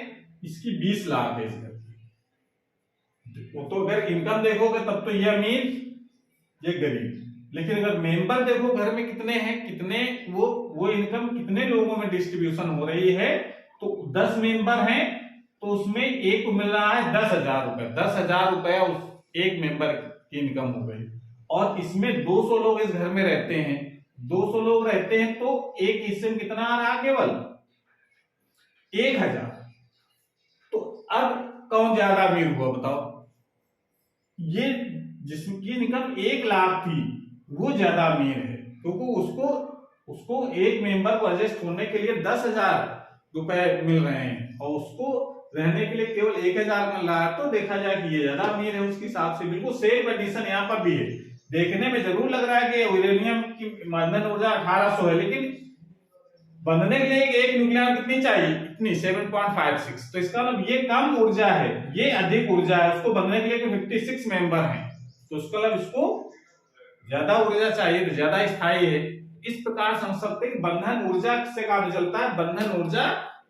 इसकी 20 लाख है इस घर की। वो तो अगर इनकम देखोगे तब तो ये अमीर ये गरीब, लेकिन अगर मेंबर देखो घर में कितने हैं, कितने वो इनकम कितने लोगों में डिस्ट्रीब्यूशन हो रही है, तो 10 मेंबर हैं, तो उसमें एक को मिल रहा है 10,000 रुपए, 10,000 रुपया उस एक मेंबर की इनकम हो गई। और इसमें 200 लोग इस घर में रहते हैं, 200 लोग रहते हैं, तो एक हिस्से में कितना आ रहा, केवल 1000। तो अब कौन ज्यादा अमीर हुआ बताओ? ये जिसकी इनकम 1 लाख थी वो ज्यादा अमीर है, क्योंकि उसको एक मेंबर को एडजस्ट होने के लिए 10,000 रुपए मिल रहे हैं, और उसको रहने के लिए केवल 1000 मिल रहा है। तो देखा जाए कि ये ज्यादा अमीर है उसके हिसाब से। बिल्कुल सेम कंडीशन यहाँ पर भी है। देखने में जरूर लग रहा है कि यूरेनियम की बंधन ऊर्जा 1800 है, लेकिन बंधने के लिए एक न्यूक्लियॉन कितनी चाहिए, इतनी 7.56। तो इसका मतलब ये कम ऊर्जा है, ये अधिक ऊर्जा है, उसको बंधने के लिए 56 मेंबर हैं, तो उसका मतलब इसको ज्यादा ऊर्जा चाहिए, तो ज्यादा स्थायी है। इस प्रकार समझ सकते हैं बंधन ऊर्जा से काम चलता है, बंधन ऊर्जा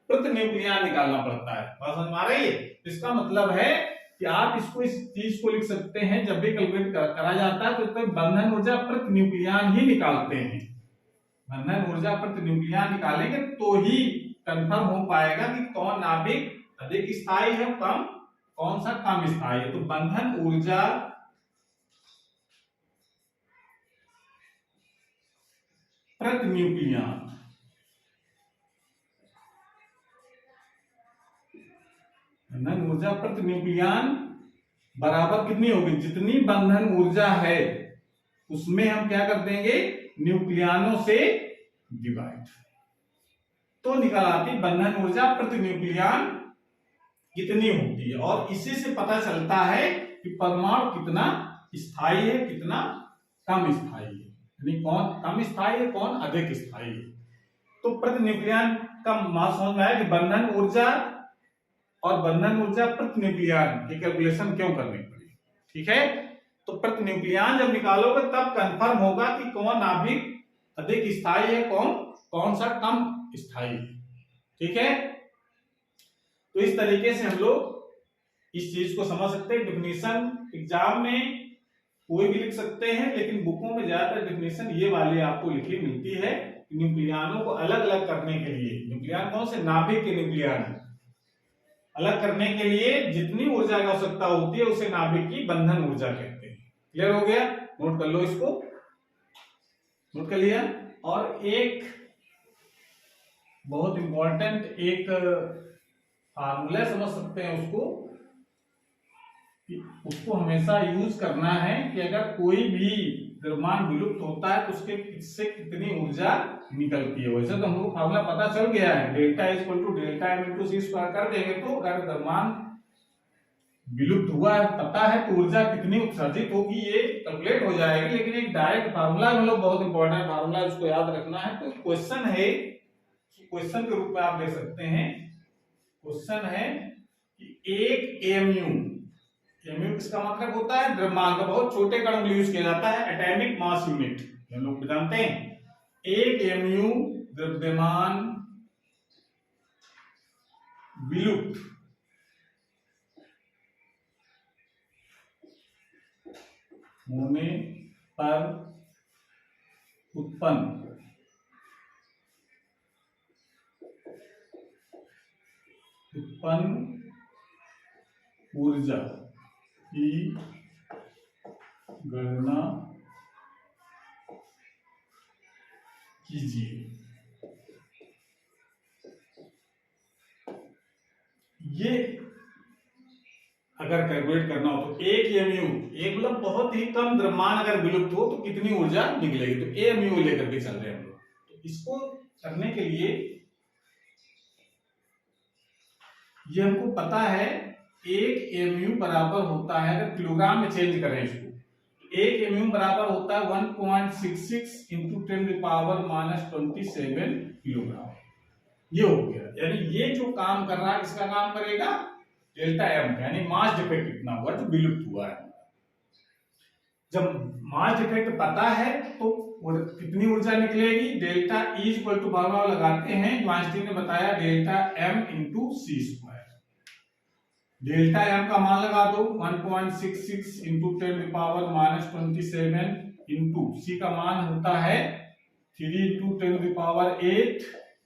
प्रति न्यूक्लियॉन निकालना पड़ता है। बात समझ में आ रही है? इसका मतलब है कि आप इसको इस चीज को लिख सकते हैं, जब भी कैलकुलेट करा जाता है तो इसमें बंधन ऊर्जा प्रति न्यूक्लियॉन ही निकालते हैं। बंधन ऊर्जा प्रति न्यूक्लियॉन निकालेंगे तो ही कंफर्म हो पाएगा कि कौन नाभिक अधिक स्थायी है, कौन सा कम स्थायी है। तो बंधन ऊर्जा प्रति न्यूक्लियॉन, बंधन ऊर्जा प्रति न्यूक्लियॉन बराबर कितनी होगी, जितनी बंधन ऊर्जा है उसमें हम क्या कर देंगे, न्यूक्लियनों से डिवाइड, तो निकल आती बंधन ऊर्जा प्रति न्यूक्लियॉन कितनी होती है। और इसी से पता चलता है कि परमाणु कितना स्थायी है, कितना कम स्थायी है, यानी कौन कम स्थायी है, कौन अधिक स्थायी है। तो प्रति न्यूक्लियॉन का मास समझ में आया कि बंधन ऊर्जा और बंधन ऊर्जा प्रति न्यूक्लियॉन की कैलकुलेशन क्यों करनी पड़ी। ठीक है, तो प्रति न्यूक्लियॉन जब निकालोगे तब कंफर्म होगा कि कौन नाभिक अधिक स्थायी है, कौन सा कम स्थायी है। ठीक है, तो इस तरीके से हम लोग इस चीज को समझ सकते हैं। डेफिनेशन एग्जाम में कोई भी लिख सकते हैं, लेकिन बुकों में ज्यादातर डेफिनेशन ये वाली आपको लिखी मिलती है। न्यूक्लियनों को अलग अलग करने के लिए, न्यूक्लियन कौन से, नाभिक के न्यूक्लियन अलग करने के लिए जितनी ऊर्जा की आवश्यकता होती है उसे नाभिक की बंधन ऊर्जा कहते हैं। क्लियर हो गया? नोट कर लो, इसको नोट कर लिया। और एक बहुत इंपॉर्टेंट एक फार्मूला समझ सकते हैं उसको हमेशा यूज करना है कि अगर कोई भी द्रव्यमान विलुप्त होता है तो उसके इससे कितनी ऊर्जा निकलती है। वैसे तो हमको फार्मूला पता चल गया है, delta equal to delta M into C square कर देंगे तो अगर द्रव्यमान विलुप्त हुआ है पता है तो ऊर्जा कितनी उत्सर्जित होगी ये कैलकुलेट हो जाएगी। लेकिन एक डायरेक्ट फार्मूला हम लोग बहुत इंपॉर्टेंट फार्मूला उसको याद रखना है। तो क्वेश्चन है, क्वेश्चन के रूप में आप देख सकते हैं। क्वेश्चन है कि एक एमयू, एमयू किसका मतलब होता है, द्रव्यमान का, बहुत छोटे कणों के लिए यूज किया जाता है, एटॉमिक मास यूनिट हम लोग जानते हैं। एक एमयू द्रव्यमान विलुप्त होने पर उत्पन्न ऊर्जा की गणना कीजिए। ये अगर कैलकुलेट करना हो तो एक एमयू, एक मतलब बहुत ही कम द्रव्यमान अगर विलुप्त हो तो कितनी ऊर्जा निकलेगी, तो एमयू लेकर के चल रहे हैं हम लोग। तो इसको करने के लिए ये हमको पता है एक एमयू बराबर होता है, अगर किलोग्राम में चेंज करें इसको, एक एमयू बराबर होता है 1.66 इंटू 10⁻⁻27 किलोग्राम। ये हो गया, यानी ये जो काम कर रहा है इसका काम करेगा डेल्टा एम, यानी मास डिफेक्ट कितना हुआ जो विलुप्त हुआ है। जब मास डिफेक्ट पता है तो कितनी ऊर्जा निकलेगी, delta E equal to formula लगाते हैं जो आइंस्टीन ने बताया, delta M into C square. Delta M का मान लगा दो 1.66 इंटू 10⁻⁻27 इंटू सी का मान होता है 3 इंटू 10⁸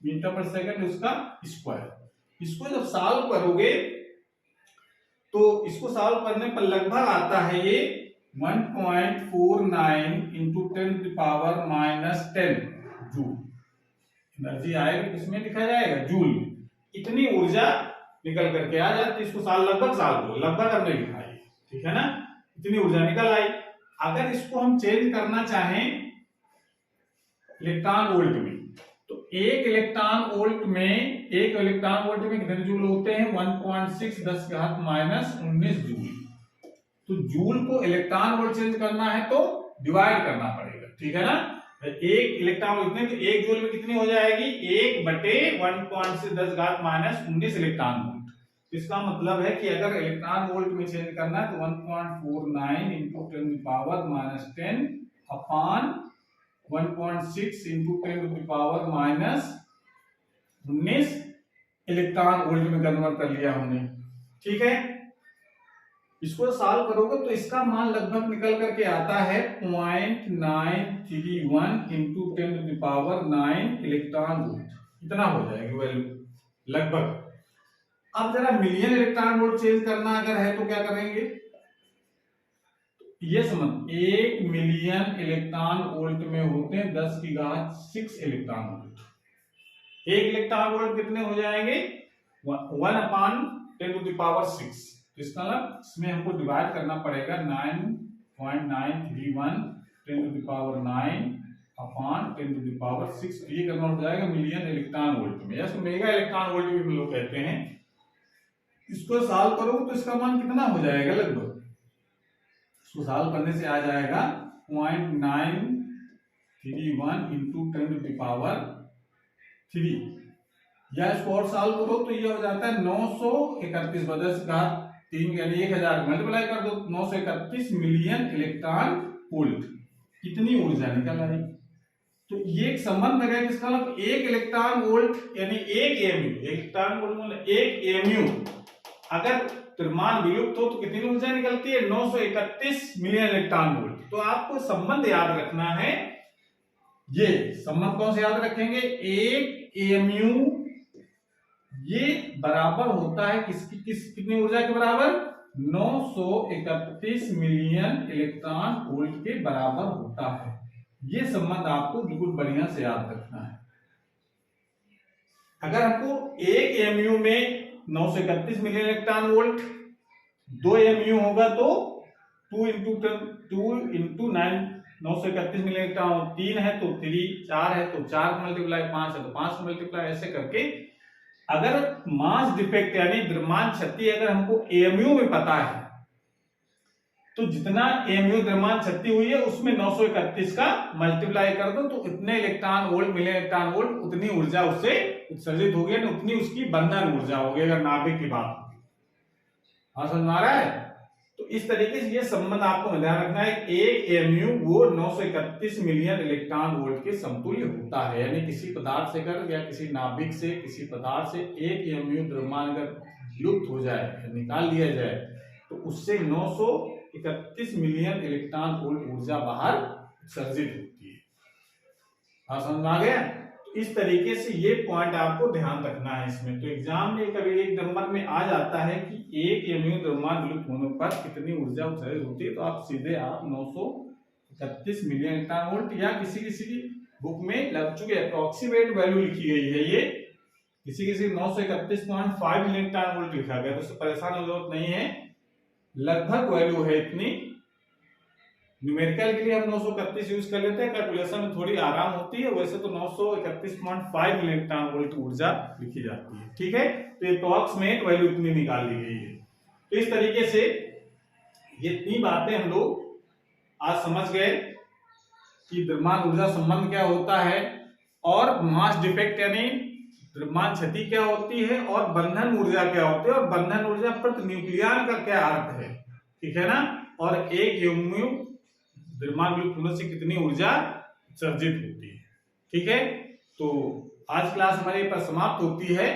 मीटर पर सेकंड, उसका स्क्वायर। इसको जब सॉल्व करोगे तो इसको सॉल्व करने पर लगभग आता है ये 1.49 इंटू 10⁻⁻10 जूल एनर्जी आएगा, किसमें लिखा जाएगा, जूल। इतनी ऊर्जा निकल करके आ जाती है। इसको लगभग सॉल्व करो, लगभग हमने लिखा है, ठीक है ना, इतनी ऊर्जा निकल आई। अगर इसको हम चेंज करना चाहें इलेक्ट्रॉन वोल्ट में, तो एक इलेक्ट्रॉन वोल्ट में कितने जूल होते हैं, 1.6 10⁻⁻19 जूल। तो जूल को इलेक्ट्रॉन वोल्ट चेंज करना है तो डिवाइड करना पड़ेगा, ठीक है ना। एक इलेक्ट्रॉन वोल्ट में तो एक जूल में कितनी हो जाएगी, 1/1.6 10⁻⁻19 इलेक्ट्रॉन वोल्ट। इसका मतलब है कि अगर इलेक्ट्रॉन वोल्ट में चेंज करना है तो 1.49 into 10⁻10 upon 1.6 into 10⁻19 electron volt में कन्वर्ट कर लिया हमने, ठीक है। इसको सॉल्व करोगे तो इसका मान लगभग निकल करके आता है 0.931 इंटू 10⁹ इलेक्ट्रॉन वोल्ट, इतना हो जाएगी वैल्यू लगभग। अब जरा मिलियन इलेक्ट्रॉन वोल्ट चेंज करना अगर है तो क्या करेंगे, ये समझ, 1 मिलियन इलेक्ट्रॉन वोल्ट में होते हैं 10⁶ इलेक्ट्रॉन वोल्ट। एक इलेक्ट्रॉन वोल्ट कितने हो जाएंगे, 1/10⁶। तो इसका मतलब इसमें हमको डिवाइड करना पड़ेगा 9.931 10⁹ अपॉन 10⁶। ये करना हो जाएगा मिलियन इलेक्ट्रॉन वोल्ट में, या इसको मेगा इलेक्ट्रॉन वोल्ट भी लोग कहते हैं। इसको सॉल्व करो तो इसका मान कितना हो जाएगा, लगभग इसको सॉल्व करने से आ जाएगा 0.931 इंटू 10⁻3, या इसको और सॉल्व करो तो ये हो जाता है 931 3 यानी 1000 मल्टीप्लाई कर दो, 931 मिलियन इलेक्ट्रॉन वोल्ट, इतनी ऊर्जा निकल आई। तो ये एक संबंध है किसका, मतलब एक इलेक्ट्रॉन वोल्ट यानी एक एमयू, इलेक्ट्रॉन वोल्ट मतलब एक एमयू अगर द्रव्यमान विलुप्त हो तो कितनी ऊर्जा निकलती है, 931 मिलियन इलेक्ट्रॉन वोल्ट। तो आपको संबंध याद रखना है, ये संबंध कौन से याद रखेंगे, एक एमयू ये बराबर होता है कितनी ऊर्जा के बराबर, 931 मिलियन इलेक्ट्रॉन वोल्ट के बराबर होता है। ये संबंध आपको बिल्कुल बढ़िया से याद रखना है। अगर हमको एक एमयू में 931 मिलियन इलेक्ट्रॉन वोल्ट, 2 एमयू होगा तो 2 इंटू 9 931 मिलियन इलेक्ट्रॉन, 3 है तो 3, 4 है तो 4 मल्टीप्लाई, 5 है तो 5 मल्टीप्लाई, ऐसे करके अगर मास डिफेक्ट यानी द्रव्यमान क्षति अगर हमको एमयू में पता है तो जितना एमयू द्रव्यमान क्षति हुई है उसमें 931 का मल्टीप्लाई कर दो तो इतने इलेक्ट्रॉन वोल्ट मिले, इलेक्ट्रॉन वोल्ट उतनी ऊर्जा उससे उत्सर्जित होगी, उतनी उसकी बंधन ऊर्जा होगी अगर नाभिक की बात होगी। हाँ समझ आ रहा है। तो इस तरीके से ये संबंध आपको ध्यान रखना है, एक एमयू वो 931 मिलियन इलेक्ट्रॉन वोल्ट के समतुल्य होता है। यानी किसी पदार्थ से अगर या किसी नाभिक से किसी पदार्थ से एक एमयू द्रव्यमान अगर लुप्त हो जाए, निकाल लिया जाए तो उससे 931 मिलियन इलेक्ट्रॉन वोल्ट ऊर्जा बाहर उत्सर्जित होती है। हाँ, समझ में आ गया। तो इस तरीके से ये पॉइंट आपको ध्यान रखना है इसमें। तो एग्जाम में कभी एक नंबर में आ जाता है कि एक एमयू द्रव्यमान विलुप्त होने पर कितनी ऊर्जा उत्सर्जित होती है, तो आप सीधे 931 मिलियन इलेक्ट्रॉन वोल्ट, या किसी किसी की बुक में लग चुके अप्रोक्सीमेट वैल्यू लिखी गई है, ये किसी किसी 931.5 मिलियन इलेक्ट्रॉन वोल्ट लिखा गया, तो उससे परेशान होने की जरूरत नहीं है, लगभग वैल्यू है इतनी। न्यूमेरिकल के लिए हम 931 यूज कर लेते हैं, कैलकुलेशन में थोड़ी आराम होती है, वैसे तो 931.5 मिलियन इलेक्ट्रॉन वोल्ट ऊर्जा लिखी जाती है। ठीक है, तो ये अप्रोक्सीमेट वैल्यू इतनी निकाल ली गई है। तो इस तरीके से ये तीन बातें हम लोग आज समझ गए कि द्रव्यमान ऊर्जा संबंध क्या होता है, और मास डिफेक्ट यानी द्रव्यमान क्षति क्या होती है, और बंधन ऊर्जा क्या होती है, और बंधन ऊर्जा प्रति न्यूक्लियन का क्या अर्थ है। ठीक है ना, और एक एमयू द्रव्यमान विलुप्त होने से कितनी ऊर्जा उत्सर्जित होती है। ठीक है, तो आज क्लास हमारी पर समाप्त होती है।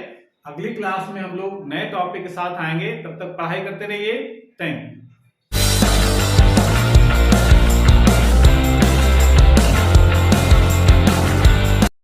अगली क्लास में हम लोग नए टॉपिक के साथ आएंगे, तब तक पढ़ाई करते रहिए। Thank you.